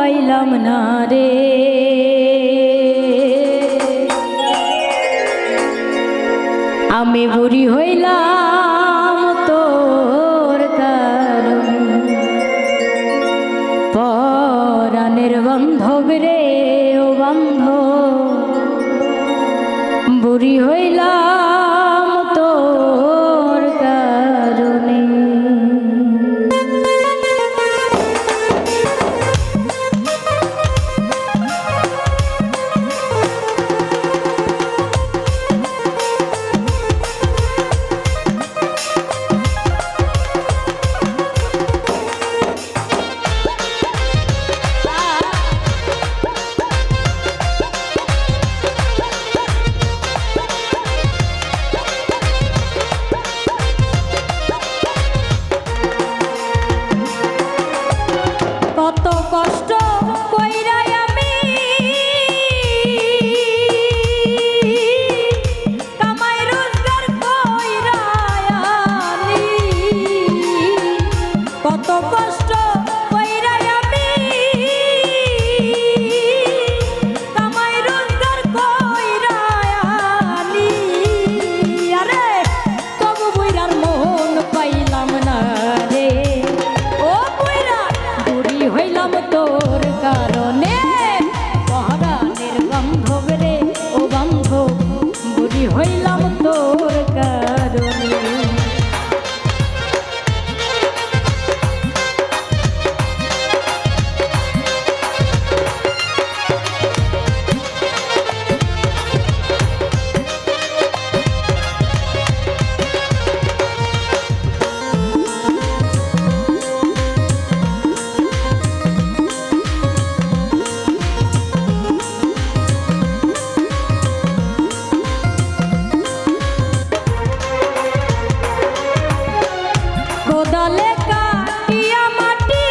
পাইলাম না রে। আমি বুড়ি হইলাম তোর কারণে, পরাণের বান্ধব রে ও বান্ধব, বুড়ি হইলাম তোর কারণে। হইলাম তোর কারণে। কোদালে কাটিয়া মাটি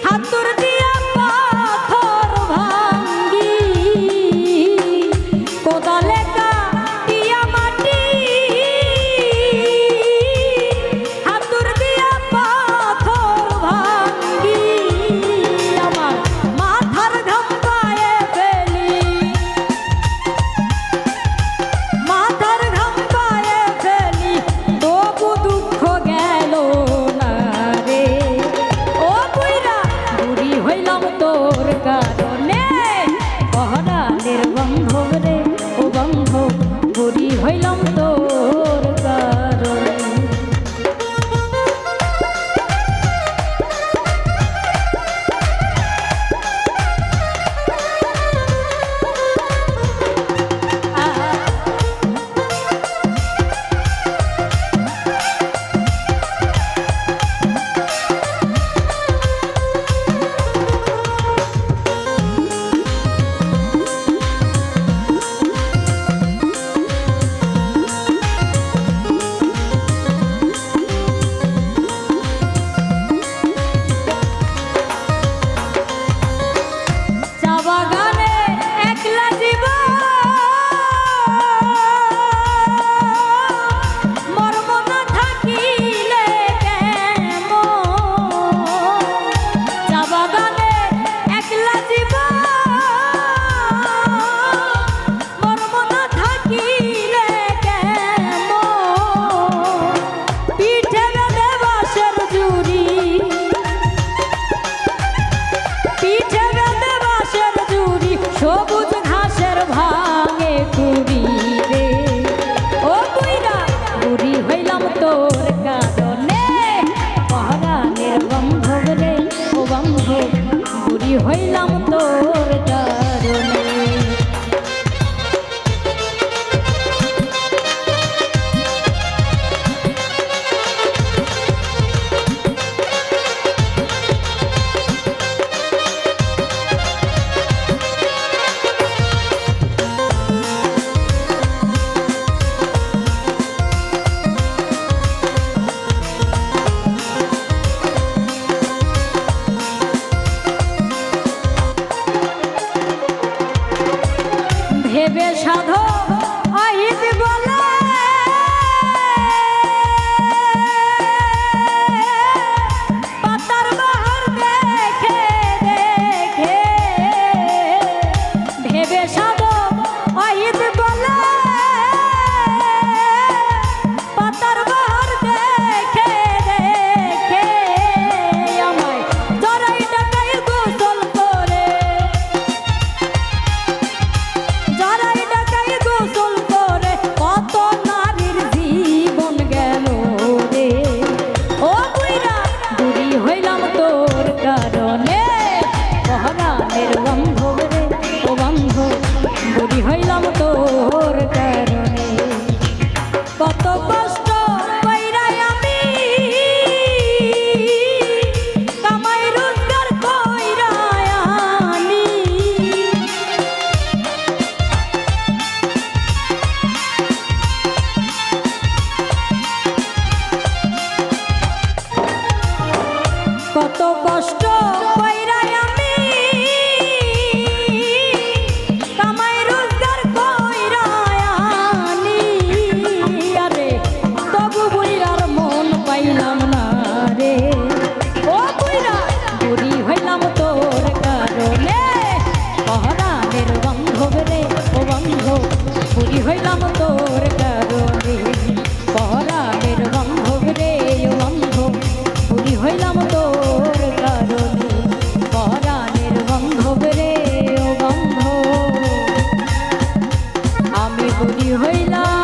হাতুর দিয়া পাথর ভাঙ্গি, কোদালে কাটিয়া মাটি হাতুর দিয়া পাথর ভাঙ্গি, আমার মাথার ঘাম পায়ে ফেলি, তবু দুঃখ গেল না রে। ও বুইরা বুড়ি হইলাম তোর কারণে, পরাণের বান্ধব রে ও বান্ধব, বুড়ি হইলাম তোর কারণে। সবুজ ঘাসের ভাঙে কুড়ি রে, ও বুইরা বুড়ি হইলাম তোর কারণে, পরাণের বান্ধব রে ও বান্ধব, বুড়ি হইলাম তোর কারণে। কত কষ্ট কইরাই আমি কামাই রোজগার কইরাই আনি আরে তবু বুইরার মন পাইলাম না রে ও বুইরা বুড়ি হইলাম তোর কারণে পহরানের বান্ধব রে ও বান্ধব বুড়ি হইলাম তোর কারণে পহরানের বান্ধব রে ও বান্ধব বুড়ি হইলাম তোর কারণে পহরানের বান্ধব রে ও বান্ধব আমি বুড়ি হইলাম